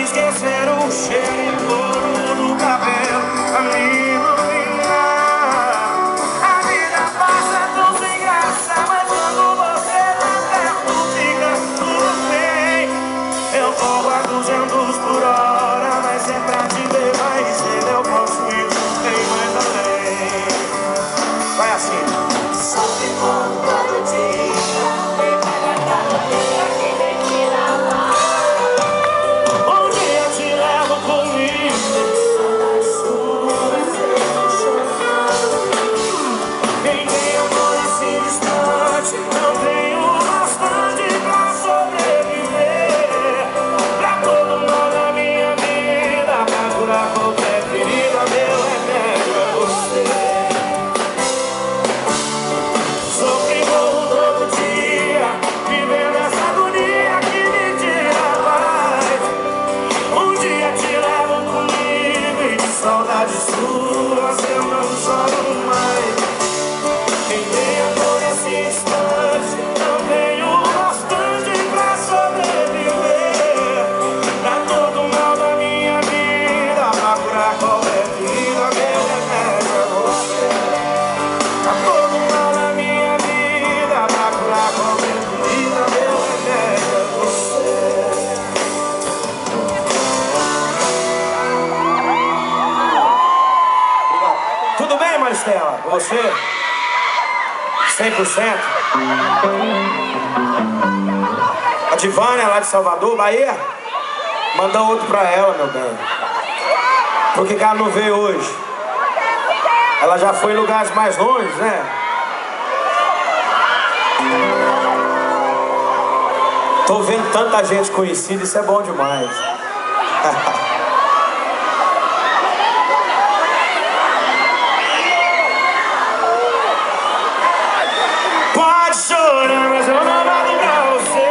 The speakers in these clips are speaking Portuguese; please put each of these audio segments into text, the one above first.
esquecer o cheiro e couro do cabelo a me iluminar. A vida passa tão sem graça, mas quando você tá perto fica tudo bem. Eu vou a 200 por hora, mas é pra te ver mais cedo. Eu posso ir bem mais além. Vai assim. Só ficou todo dia. Saudades suas eu não choro mais. Quem tem amor nesse instante não tenho bastante pra sobreviver. Pra todo mal da minha vida, pra curar qualquer ferida, meu remédio é você. Pra todo mal da minha vida, pra curar qualquer ferida, meu remédio é você. Tudo bem, Maristela? Você? 100%? A Divânia, lá de Salvador, Bahia? Manda outro pra ela, meu bem. Por que ela não veio hoje? Ela já foi em lugares mais longe, né? Tô vendo tanta gente conhecida, isso é bom demais. Pode chorar, mas eu não valho pra você.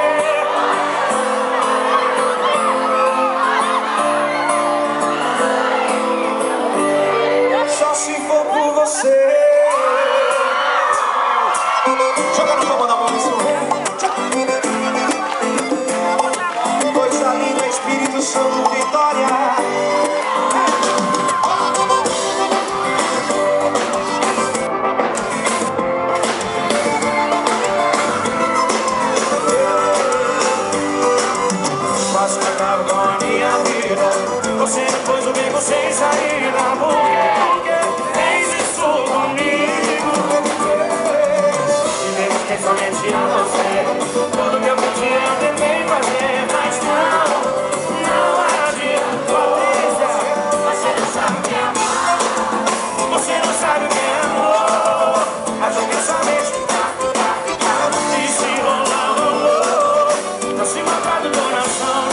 Só se for por você. Joga no palmo da mão, isso. Coisa linda, Espírito Santo, vitória. Quase que acabo com a minha vida. Você me pôs o beco sem saída. Por que fez isso comigo? E mesmo que somente a você, tudo que eu podia eu tentei fazer, mas não adiantou. Você não sabe o que é amor. Você não sabe o que é amor. Achou que somente e se rolar, rolou. Não se matar do coração.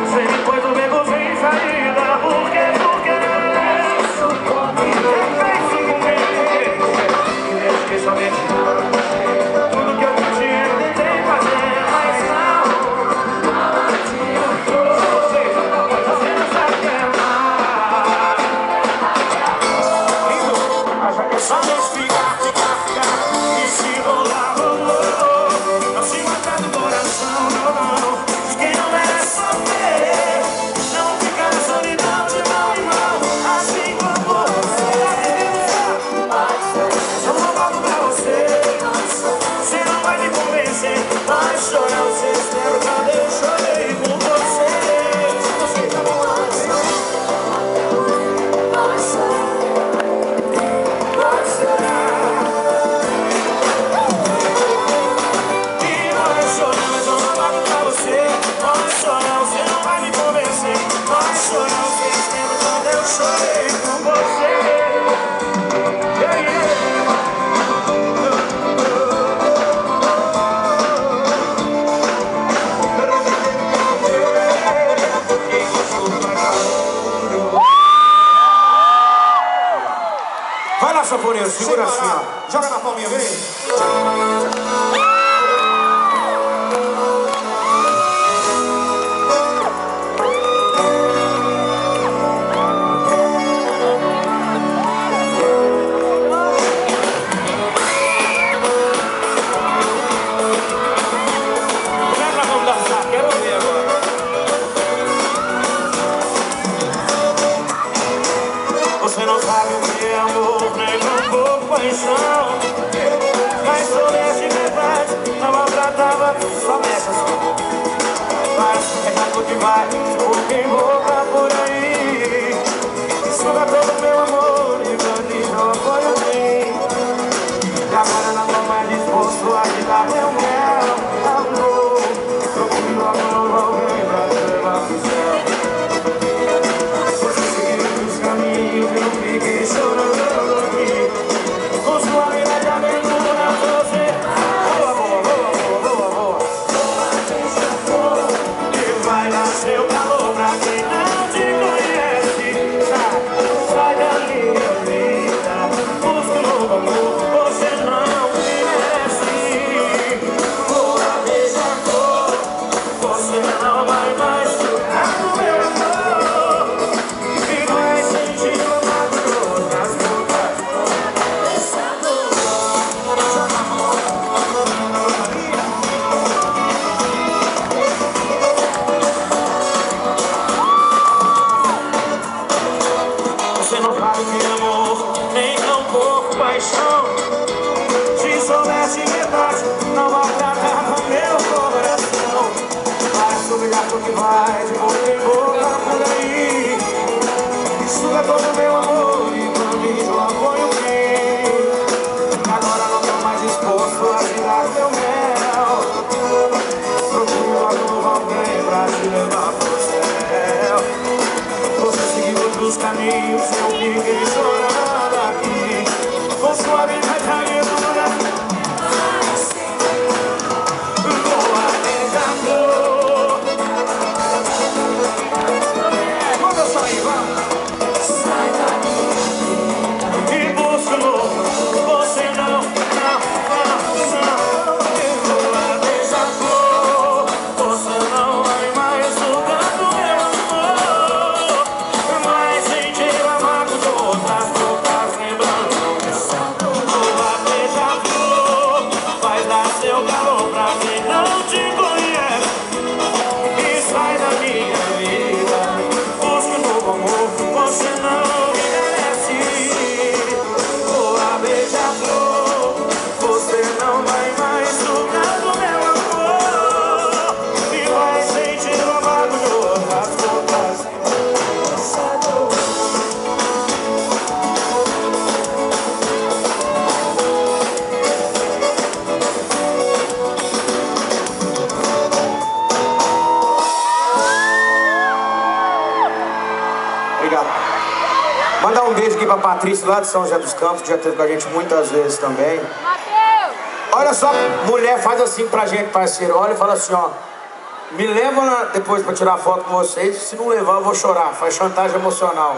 Você me pôs o beco sem saída. Por que isso comigo? Fez isso comigo. E mesmo que somente tudo que eu podia eu tentei fazer, mas não adiantou. Você não sabe o que é amar. Acha que é somente ficar e se rolar, rolou. Não se matar do coração, não. Não ficar na solidão de mão em mão, assim como você. Só não volto pra você. palminha, vem. Você não sabe o que é amor, nem tampouco paixão. Mas soubesse de verdade, não maltratava só metas. Mas é tanto que vai, por quem rouba por aí. Suga todo meu amor e bandido apoio em mim. E agora não tô mais disposto a te dar meu mel, amor. Procure logo um alguém pra te levar pro céu. Eu não fiquei chorando aqui. Com sua vida de aventura, você boa, boa, boa, boa, boa, boa. E vai dar seu calor pra quem não te conhece. Sai da minha vida, busca um novo amor, você não merece. Boa, beija-flor, você não vai mais tocar no meu amor. E vai sentir você não sabe o que é amor, nem tampouco paixão. Se soubesse verdade, não maltratava meu coração. Parece obrigado que vai de boca em boca por aí. Suga todo meu amor e bandido apoio quem. Agora não tô mais disposto a tirar meu mel. Procure logo alguém pra te levar pro céu. Você seguiu outros caminhos, eu fiquei chorando aqui. Com sua vida de aventura, boa, beija-flor. Manda eu sair, vamos. Sai daqui e busca o novo. Você não, não, não. Boa, beija-flor. Você não vai mais sugar do meu amor. Vai sentir o amargo de outras bocas lembrando. Boa, beija-flor. Vai dar seu calor pra quem não te conhece. E sai da minha vida, busca um novo amor, você não merece. Boa, beija-flor, você não vai mais sugar do meu amor. E vai sentir o amargo de outras bocas. Obrigado. Mandar um beijo aqui pra Patrícia lá de São José dos Campos, que já esteve com a gente muitas vezes também. Olha só, mulher faz assim pra gente, parceiro. Olha e fala assim, ó. Me leva lá depois pra tirar foto com vocês. Se não levar, eu vou chorar. Faz chantagem emocional.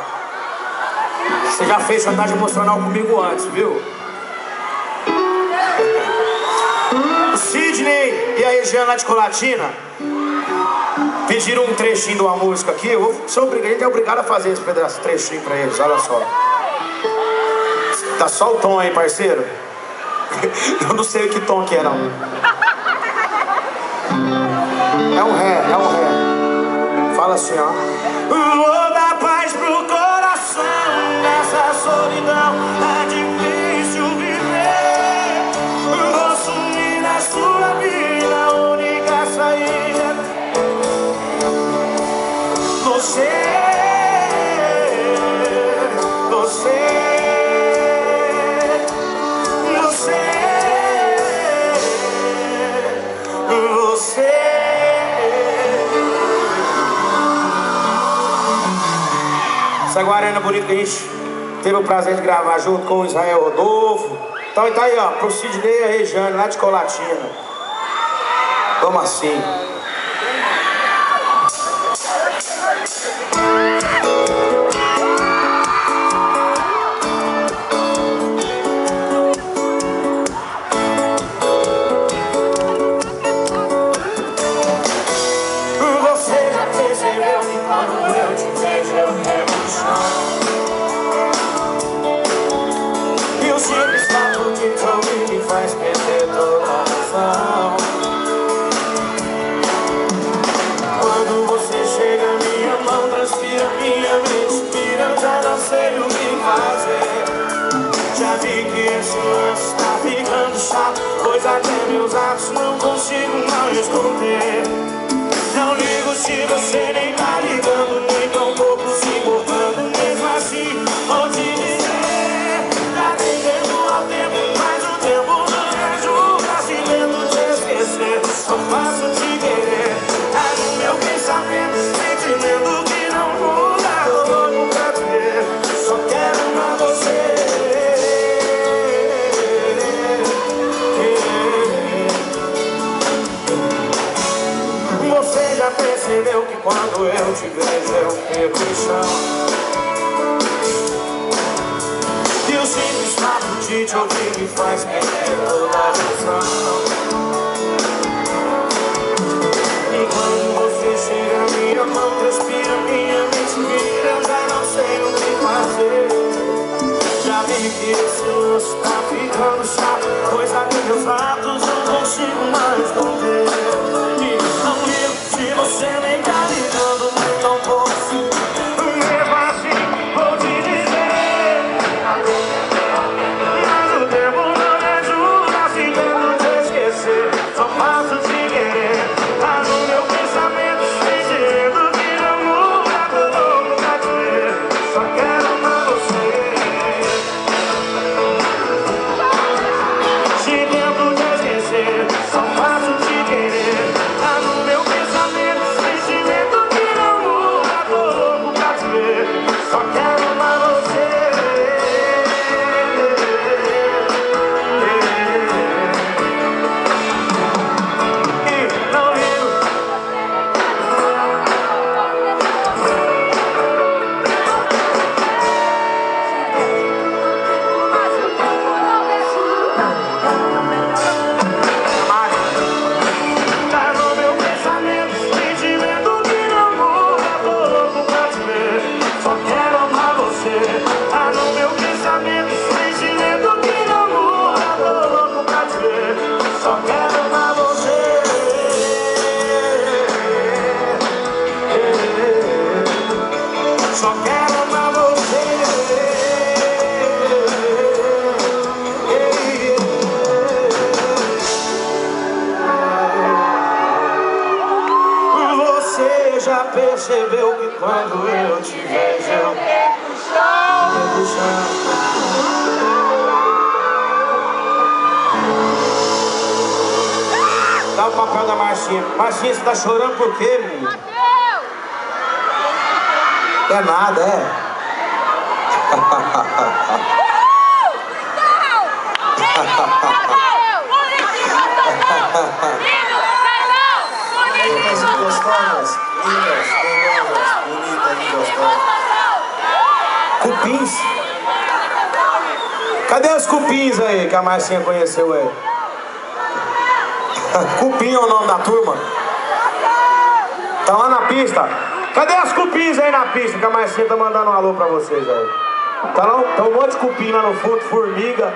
Você já fez chantagem emocional comigo antes, viu? O Sidney e a Regiana lá de Colatina pediram um trechinho de uma música aqui. A gente é obrigado a fazer esse pedaço, trechinho pra eles, olha só. Tá só o tom aí, parceiro. Eu não sei que tom que é, não. É um ré, é um ré. Fala assim, ó. Vou dar paz pro coração, nessa solidão é difícil viver. Vou sumir na sua vida, a única saída. Você, essa Guarana bonita que a gente teve o prazer de gravar junto com o Israel Rodolfo. Então tá aí, ó, pro Sidney e a Regiane, lá de Colatina. Vamos assim. meus atos, não consigo não esconder. Não ligo se você nem tá ligando, nem tão pouco se importando. Mesmo assim, vou te dizer, tá tendendo ao tempo, mas o tempo não me ajuda. Se tento te esquecer, só faço te querer. Tá no meu pensamento, sentimento que não muda. Tô louco pra te ver, só quero amar você. Você já percebeu que quando eu te vejo eu perco o chão? E o simples fato de te ouvir me faz perder toda a razão. E quando você chega, minha mão respira, minha mente vira, eu já não sei o que fazer. Já vi que esse lance tá ficando chato, pois aqui meus atos não consigo mais conter. Se você nem tá ligando, nem tão pouco. Mesmo assim, vou te dizer, mas o tempo não me ajuda. Se tento te esquecer, só faço te querer. Tá no meu pensamento, sentindo que não muda. Tô louco pra te ver, só quero amar você. Se tento te esquecer, só faço te querer. Tá no meu pensamento, sentimento que não muda. Tô louco pra te ver, só quero amar você. E não ligo. Tá no meu pensamento, sentimento que não muda. Tô louco pra te ver, só quero amar você. Tá no meu pensamento, sentimento que não muda. Tô louco pra te ver, só quero amar você. Só quero amar você. Você já percebeu que quando eu te vejo eu perco o chão? Dá o papel da Marcinha. Marcinha, você tá chorando por quê, menino? É nada, é? Lindas e gostosas, lindas, gostosas, bonitas e gostosas. Cupins? Cadê os cupins aí que a Marcinha conheceu aí? Cupim é o nome da turma? Tá lá na pista? Cadê as cupins aí na pista que a Marcinha tá mandando um alô pra vocês aí? Tá lá, tá um monte de cupim lá no fundo, formiga.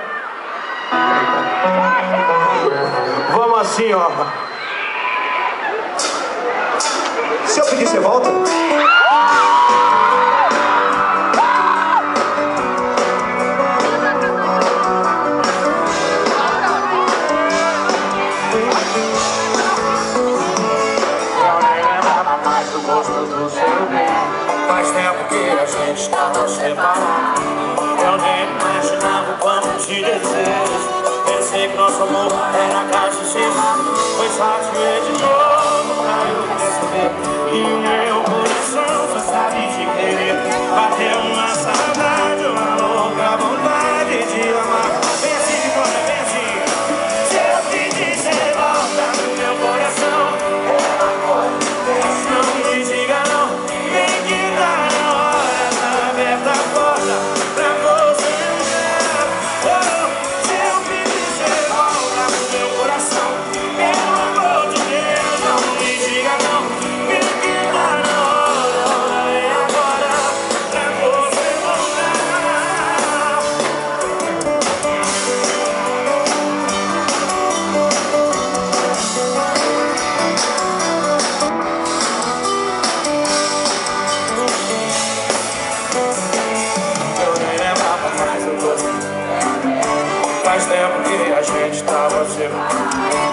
Vamos assim, ó. Se eu pedir, você volta? Faz tempo que a gente tava separado. Eu nem imaginava o quanto te desejo. Pensei que nosso amor era caixa encerrada. Foi só te ver de novo pra eu perceber. E o meu coração só sabe te querer. Bateu uma saudade, uma louca vontade de amar. Vem assim, bora, vem assim. Se eu pedir, você volta no meu coração. Não me diga não, vem que tá na hora. Tá aberta a porta pra você entrar. Oh, se eu pedir, você volta no meu coração. Pelo amor de Deus, não me diga não, vem que tá na hora. É agora pra você voltar. Eu nem lembrava mais do você. Faz tempo que a gente tava separado.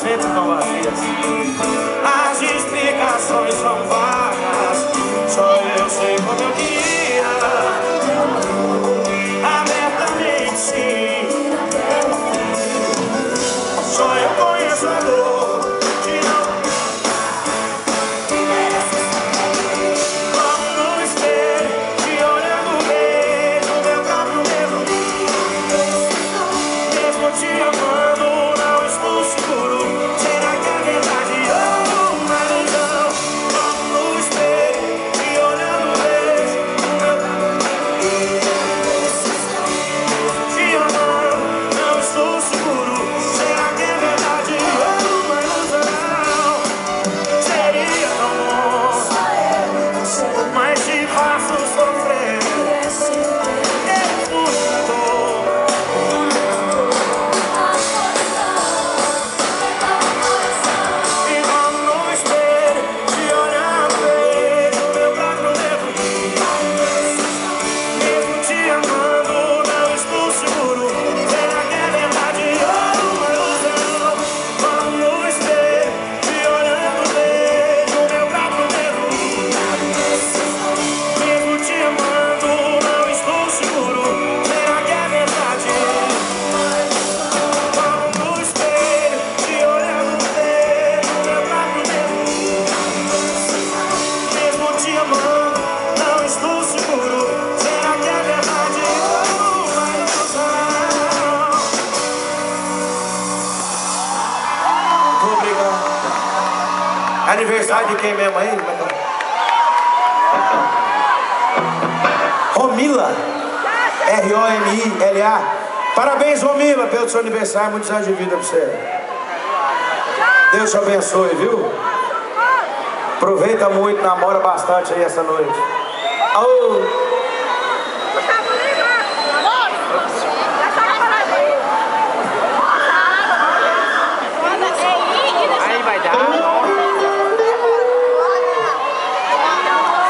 sempre tão vazias. As explicações são vagas, só eu sei como eu queria. Abertamente sim, só eu conheço a dor de não. Como no espelho, te olhando, vejo meu próprio erro. Mesmo te amando, não estou seguro. Será que é verdade ou uma ilusão? Como no espelho, te olhando, vejo meu te amando, não estou seguro. Será que é verdade ou uma ilusão? Seria tão bom, mas te faço sofrer. Eu fui a dor. E como no espelho, te olhando, vejo meu próprio erro. Mesmo te amando, não estou seguro. Será que é verdade ou uma ilusão? Como no espelho, te olhando, vejo meu próprio erro. Mesmo te amando, não estou seguro. Será que é verdade? Como no espelho, te olhando, vejo meu próprio erro. Mesmo te amando, não estou seguro. Será que é verdade ou uma ilusão? Muito obrigado. Aniversário de quem mesmo aí? Romila, R-O-M-I-L-A. Parabéns, Romila, pelo seu aniversário. Muitos anos de vida pra você. Deus te abençoe, viu? Aproveita muito, namora bastante aí essa noite. Aô! Aí vai dar.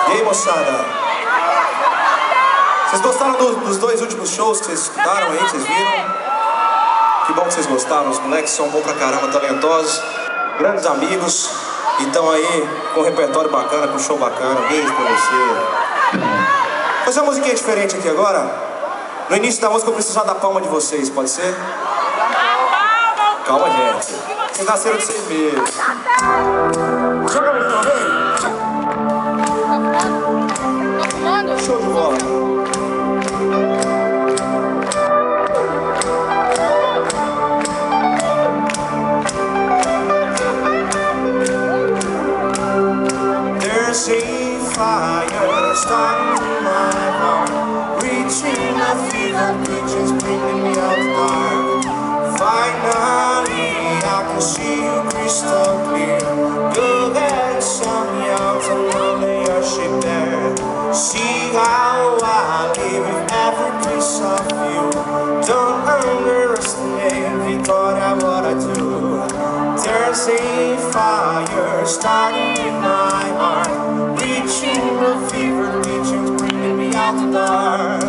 E aí, moçada? Vocês gostaram dos dois últimos shows que vocês escutaram aí, que vocês viram? Que bom que vocês gostaram, os moleques são bons pra caramba, talentosos, grandes amigos, e estão aí com um repertório bacana, com um show bacana. Um beijo pra você. Vou fazer uma musiquinha diferente aqui agora. No início da música eu preciso só da palma de vocês, pode ser? Calma, gente. Vocês nasceram de 6 meses. Joga aí, vem. Show de bola. There's a fire starting in my heart, reaching my fever pitch, is bringing me out the dark. Finally, I can see you crystal clear. Go there and sell me out and I'll lay your ship there. See how I live with every piece of you. Don't underestimate Victoria, what I do. There's a fire starting in my heart, reaching the fever pitch, bringing me out the dark.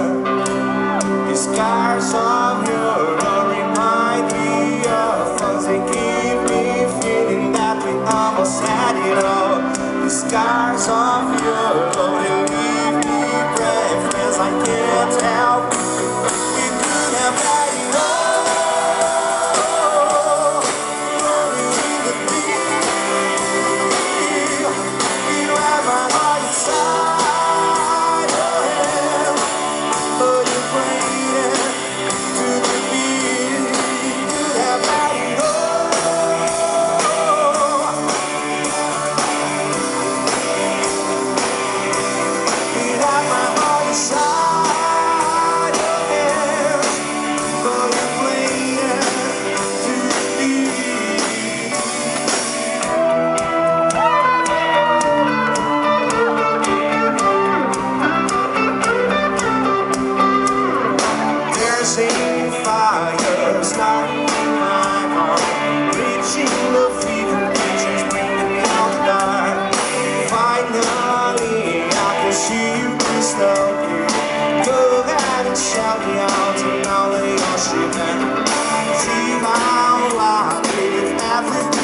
The scars of your love remind me of us. They give me feeling that we almost had it all. The scars of your love, they leave me breathless. I can't help. We could have had it all.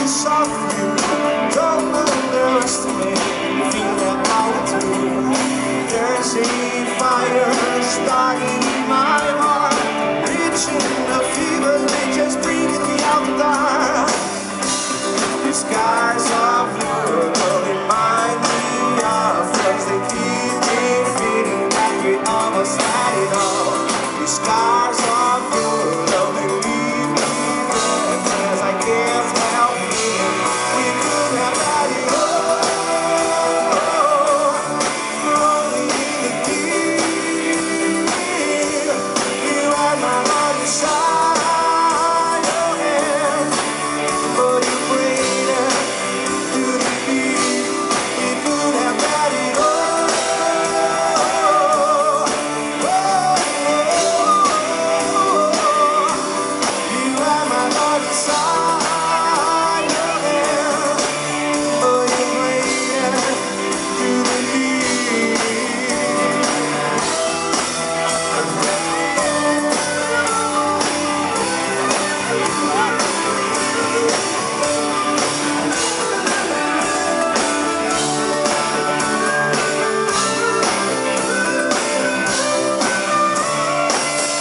piece of you. Don't underestimate the thing that I will do. There's a fire starting in my heart, reaching a fever pitch, just bringing me out the dark. The scars of you will remind me of things they keep me feeling like we almost had it all. The scars of you will leave me there, 'cause I can't help feeling we could have had it all. Rolling in the deep, you had my heart inside your hand, but you played it to the beat. We could have had it all. You had my heart inside your hand, but you played it to the beat.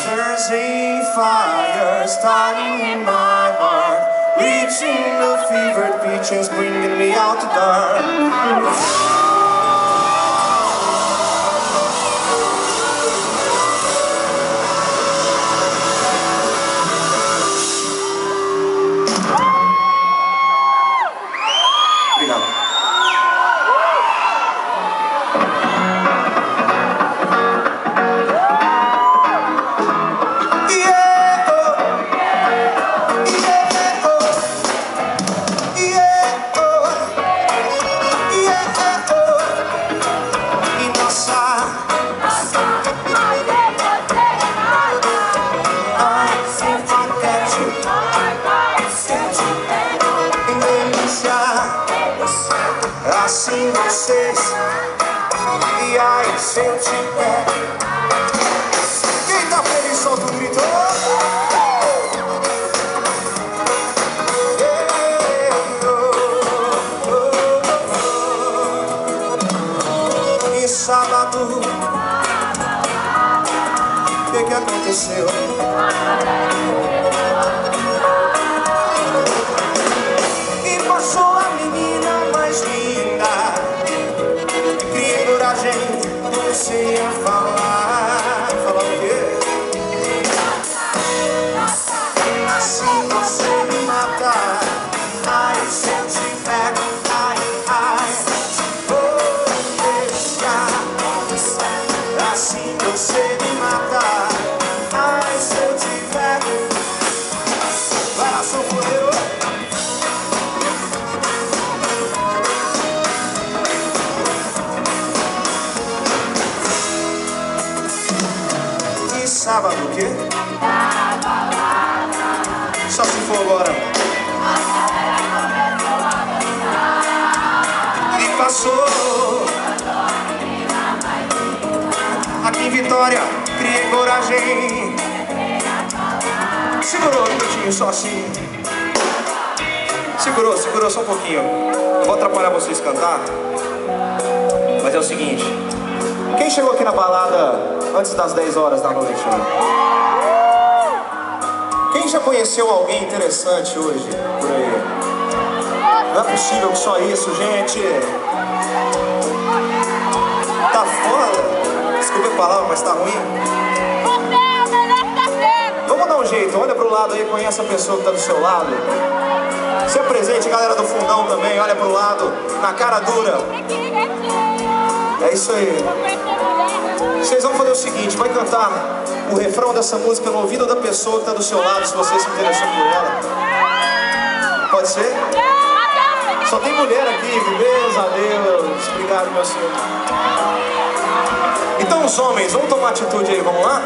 There's a fire starting in my heart, reaching the fevered pitch and bringing me out the dark. Obrigado. Assim vocês, e aí se eu tiver. Quem tá feliz solta um grito. E sábado, o que aconteceu? E passou a menina mais linda, criei coragem, comecei a falar. Falar o quê? Assim você me mata. Ai, se eu te pego, ai, ai, vou deixar. Assim você me mata. Ai, se eu te pego. Vai lá, sanfoneiro. E sábado o quê? Só se for agora. E passou. Aqui em Vitória, criei coragem. Segurou um minutinho só assim. Segurou só um pouquinho. Não vou atrapalhar vocês cantar, mas é o seguinte. Quem chegou aqui na balada antes das 10 horas da noite? Quem já conheceu alguém interessante hoje por aí? Não é possível que só isso, gente. Tá foda. Desculpa a palavra, mas tá ruim. Vamos dar um jeito, olha pro lado aí, conhece a pessoa que tá do seu lado. Se apresente, galera do fundão também, olha pro lado, na cara dura. É isso aí. Vocês vão fazer o seguinte, vai cantar o refrão dessa música no ouvido da pessoa que tá do seu lado, se você se interessou por ela. Pode ser? Só tem mulher aqui, beleza, Deus. Obrigado, meu senhor. Então os homens, vamos tomar atitude aí, vamos lá?